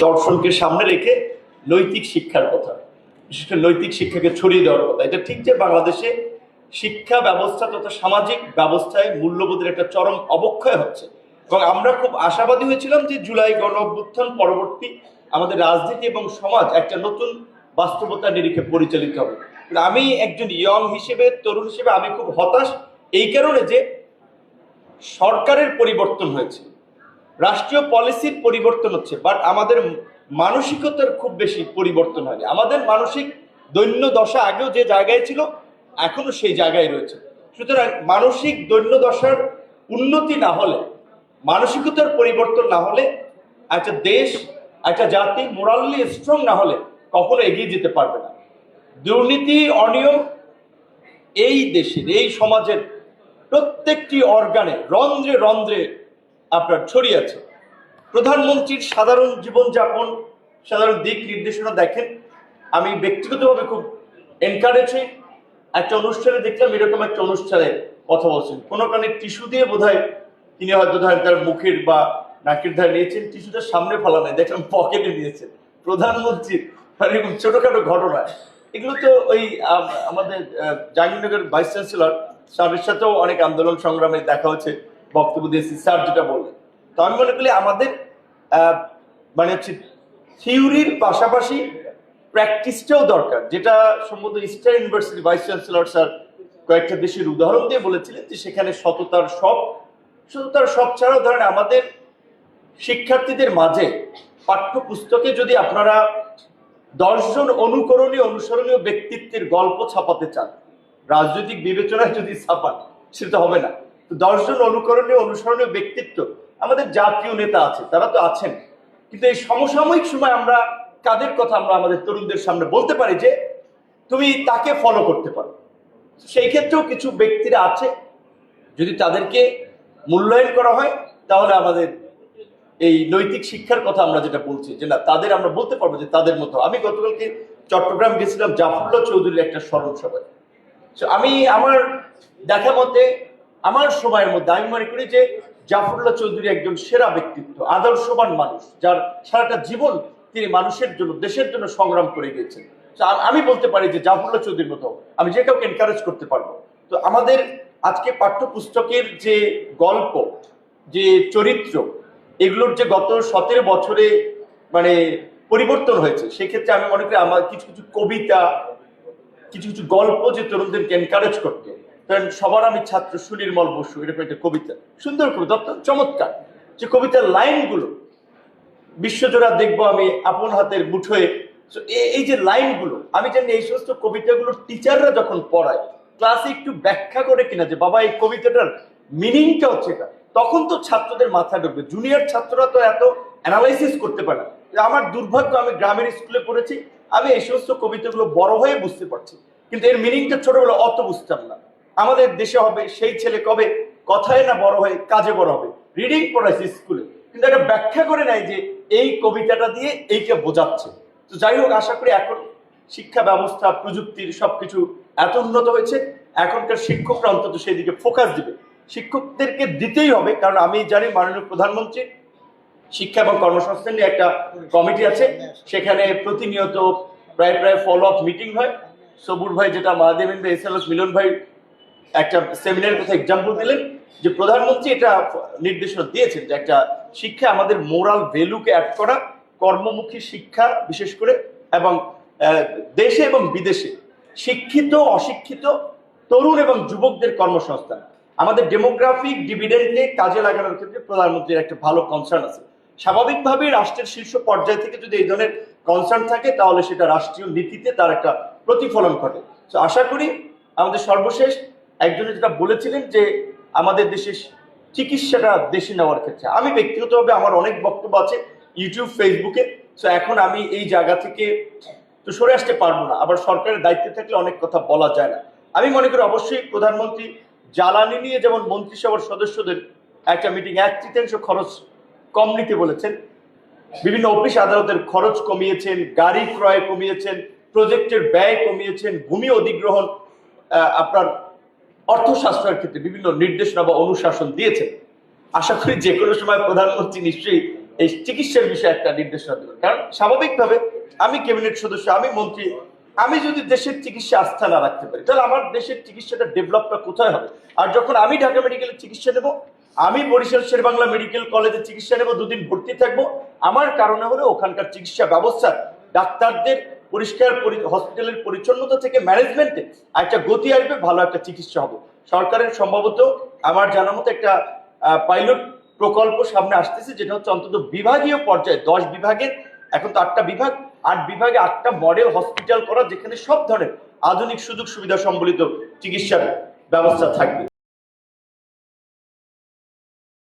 দর্শনকে সামনে রেখে নৈতিক শিক্ষার কথা, বিশেষ করে নৈতিক শিক্ষাকে ছড়িয়ে দেওয়ার কথা। এটা ঠিক যে বাংলাদেশে শিক্ষা ব্যবস্থা তথা সামাজিক ব্যবস্থায় মূল্যবোধের একটা চরম অবক্ষয় হচ্ছে, এবং আমরা খুব আশাবাদী হয়েছিলাম যে জুলাই গণ অভ্যুত্থান পরবর্তী আমাদের রাজনীতি এবং সমাজ একটা নতুন বাস্তবতার নিরিখে পরিচালিত হবে। আমি একজন ইয়ং হিসেবে, তরুণ হিসেবে আমি খুব হতাশ এই কারণে যে সরকারের পরিবর্তন হয়েছে, রাষ্ট্রীয় পলিসির পরিবর্তন হচ্ছে, বাট আমাদের মানসিকতার খুব বেশি পরিবর্তন হয়নি। আমাদের মানসিক দৈন্য দশা আগেও যে জায়গায় ছিল এখনো সেই জায়গায় রয়েছে। সুতরাং মানসিক দৈন্য দশার উন্নতি না হলে, মানসিকতার পরিবর্তন না হলে, একটা দেশ একটা জাতি মোরালি স্ট্রং না হলে কখনো এগিয়ে যেতে পারবে না। দুর্নীতি, অনিয়ম এই দেশের, এই সমাজের প্রত্যেকটি অর্গানে রন্ধ্রে রন্ধ্রে আপনার ছড়িয়ে আছে। প্রধানমন্ত্রীর সাধারণ জীবনযাপন, সাধারণ দিক নির্দেশনা দেখেন, আমি ব্যক্তিগতভাবে খুব এনকারেজ হই। একটা অনুষ্ঠানে দেখলাম এরকম একটা অনুষ্ঠানে কথা বলছেন, কোনো কারণে টিস্যু দিয়ে বোধহয় তিনি হয়তো ধরেন তার মুখের বা নাকের ধারে নিয়েছেন, টিস্যুটা সামনে ফেলা নাই, দেখলাম পকেটে নিয়েছেন প্রধানমন্ত্রীর। মানে এরকম ছোটখাটো ঘটনা, এগুলো তো ওই আমাদের জাহাঙ্গীরনগর ভাইস চ্যান্সেলর স্যারের সাথেও অনেক আন্দোলন সংগ্রামে দেখা হচ্ছে, বক্তব্য দিয়েছি স্যার যেটা বললেন। তো আমি মনে করি আমাদের মানে হচ্ছে থিওরির পাশাপাশি প্র্যাকটিসটাও দরকার, যেটা সম্ভবত eastern university vice chancellor sir কয়েকটা দেশের উদাহরণ দিয়ে বলেছিলেন যে সেখানে সততার সব ছাড়াও ধরেন আমাদের শিক্ষার্থীদের মাঝে পাঠ্যপুস্তকে যদি আপনারা 10 জন অনুসরণীয় ব্যক্তিত্বের গল্প ছাপাতে চান, রাজনৈতিক বিবেচনায় যদি ছাপান সেটা হবে না। তো 10 জন অনুসরণীয় ব্যক্তিত্ব আমাদের জাতীয় নেতা আছে, তারা তো আছেন, কিন্তু এই সমসাময়িক সময় আমরা কাদের কথা আমরা আমাদের তরুণদের সামনে বলতে পারি যে তুমি তাকে ফলো করতে পারো। সেই ক্ষেত্রেও কিছু ব্যক্তিরা আছে, যদি তাদেরকে মূল্যায়ন করা হয় তাহলে আমাদের এই নৈতিক শিক্ষার কথা আমরা যেটা বলছি যে না, তাদের আমরা বলতে পারবো যে তাদের মতো। আমি গতকালকে চট্টগ্রাম গেছিলাম জাফরুল্লাহ চৌধুরীর একটা স্মরণ সভায়। আমি আমার দেখা মতে আমার সময়ের মধ্যে আমি মনে করি যে জাফরুল্লাহ চৌধুরী একজন সেরা ব্যক্তিত্ব, আদর্শবান মানুষ, যার সারাটা জীবন তিনি মানুষের জন্য, দেশের জন্য সংগ্রাম করে গিয়েছেন। আমি বলতে পারি যে জাফরুল্লাহ চৌধুরীর মতো আমি যে কাউকে এনকারেজ করতে পারবো। তো আমাদের আজকে পাঠ্যপুস্তকের যে গল্প, যে চরিত্র, এগুলোর যে গত 17 বছরে মানে পরিবর্তন হয়েছে, সেক্ষেত্রে আমি মনে করি আমার কিছু কিছু কবিতা, কিছু কিছু গল্প যে তরুণদেরকে এনকারেজ করতো। কারণ সবার আমি ছাত্র সুনির্মল বসু, এরকম একটা কবিতা, সুন্দর কবিতা, চমৎকার, যে কবিতার লাইনগুলো বিশ্বজোড়া দেখবো আমি আপন হাতের মুঠোয়। এই যে লাইনগুলো, আমি জানি এই সমস্ত কবিতাগুলোর টিচাররা যখন পড়ায় ক্লাসে একটু ব্যাখ্যা করে কিনা যে বাবা এই কবিতাটার মিনিংটা হচ্ছে এটা, তখন তো ছাত্রদের মাথায় ঢুকবে। জুনিয়র ছাত্ররা তো এত অ্যানালাইসিস করতে পারে না। আমার দুর্ভাগ্য, আমি গ্রামের স্কুলে পড়েছি, আমি এই সমস্ত কবিতাগুলো বড় হয়ে বুঝতে পারছি, কিন্তু এর মিনিংটা ছোটবেলা অত বুঝতাম না। আমাদের দেশে হবে সেই ছেলে কবে কথায় না বড় হয়ে কাজে বড় হবে, রিডিং পড়াইছে স্কুলে, কিন্তু এটা ব্যাখ্যা করে নাই যে এই কবিতাটা দিয়ে এইটা বোঝাচ্ছে। তো যাই হোক, আশা করি এখন শিক্ষা ব্যবস্থা, প্রযুক্তির সবকিছু এত উন্নত হয়েছে, এখনকার শিক্ষকরা অন্তত সেই দিকে ফোকাস দিবে। শিক্ষকদেরকে দিতেই হবে, কারণ আমি জানি মাননীয় প্রধানমন্ত্রী শিক্ষা এবং কর্মসংস্থান নিয়ে একটা কমিটি আছে, সেখানে প্রতিনিয়ত প্রায় ফলো আপ মিটিং হয়। সবুর ভাই যেটা মহাদেবেন ভাই, এসএলএস মিলন ভাই একটা সেমিনারের কথা এক্সাম্পল দিলেন, যে প্রধানমন্ত্রী এটা নির্দেশনা দিয়েছেন যে একটা শিক্ষা আমাদের মোরাল ভ্যালুকে অ্যাড করা, কর্মমুখী শিক্ষা বিশেষ করে, এবং দেশে এবং বিদেশে শিক্ষিত অশিক্ষিত তরুণ এবং যুবকদের কর্মসংস্থান, আমাদের ডেমোগ্রাফিক ডিভিডেন্ডকে কাজে লাগানোর ক্ষেত্রে প্রধানমন্ত্রীর একটা ভালো কনসার্ন আছে। স্বাভাবিকভাবেই রাষ্ট্রের শীর্ষ পর্যায় থেকে যদি এই ধরনের কনসার্ন থাকে তাহলে সেটা রাষ্ট্রীয় নীতিতে তার একটা প্রতিফলন ঘটে। তো আশা করি আমাদের সর্বশেষ একজনে যেটা বলেছিলেন যে আমাদের দেশের চিকিৎসাটা দেশে নেওয়ার ক্ষেত্রে, আমি ব্যক্তিগতভাবে আমার অনেক বক্তব্য আছে ইউটিউব, ফেসবুকে। তো এখন আমি এই জায়গা থেকে তো সরে আসতে পারবো না, আবার সরকারের দায়িত্বে থাকলে অনেক কথা বলা যায় না। আমি মনে করি অবশ্যই প্রধানমন্ত্রী জ্বালানি নিয়ে যেমন মন্ত্রিসভার সদস্যদের একটা মিটিং 1/3 খরচ কম নিতে বলেছেন, বিভিন্ন অফিস আদালতের খরচ কমিয়েছেন, গাড়ি ক্রয় কমিয়েছেন, প্রজেক্টের ব্যয় কমিয়েছেন, ভূমি অধিগ্রহণ আপনার অর্থ সাশ্রয়ের ক্ষেত্রে বিভিন্ন নির্দেশনা বা অনুশাসন দিয়েছেন। আশা করি যে কোনো সময় প্রধানমন্ত্রী নিশ্চয়ই এই চিকিৎসার বিষয়ে একটা নির্দেশনা দেবেন। কারণ স্বাভাবিকভাবে আমি ক্যাবিনেট সদস্য, আমি মন্ত্রী, আমি যদি দেশের চিকিৎসা আস্থা না রাখতে পারি তাহলে আমার দেশের চিকিৎসাটা ডেভেলপটা কোথায় হবে? আর যখন আমি ঢাকা মেডিকেলে চিকিৎসা নেব, আমি বরিশাল শেরেবাংলা মেডিকেল কলেজে চিকিৎসা নেব, 2 দিন ভর্তি থাকবো, আমার কারণে হলে ওখানকার চিকিৎসা ব্যবস্থা, ডাক্তারদের পরিষ্কার হসপিটালের পরিচ্ছন্নতা থেকে ম্যানেজমেন্টে একটা গতি আসবে, ভালো একটা চিকিৎসা হবে। সরকারের সম্ভবত আমার জানা মতো একটা পাইলট প্রকল্প সামনে আসতেছে, যেটা হচ্ছে অন্তত বিভাগীয় পর্যায়ে 10 বিভাগের, এখন তো 8টা বিভাগ, 8 বিভাগে 8টা মডেল হসপিটাল করা, যেখানে সব ধরনের আধুনিক সুযোগ সুবিধা সম্বলিত চিকিৎসার ব্যবস্থা থাকবে।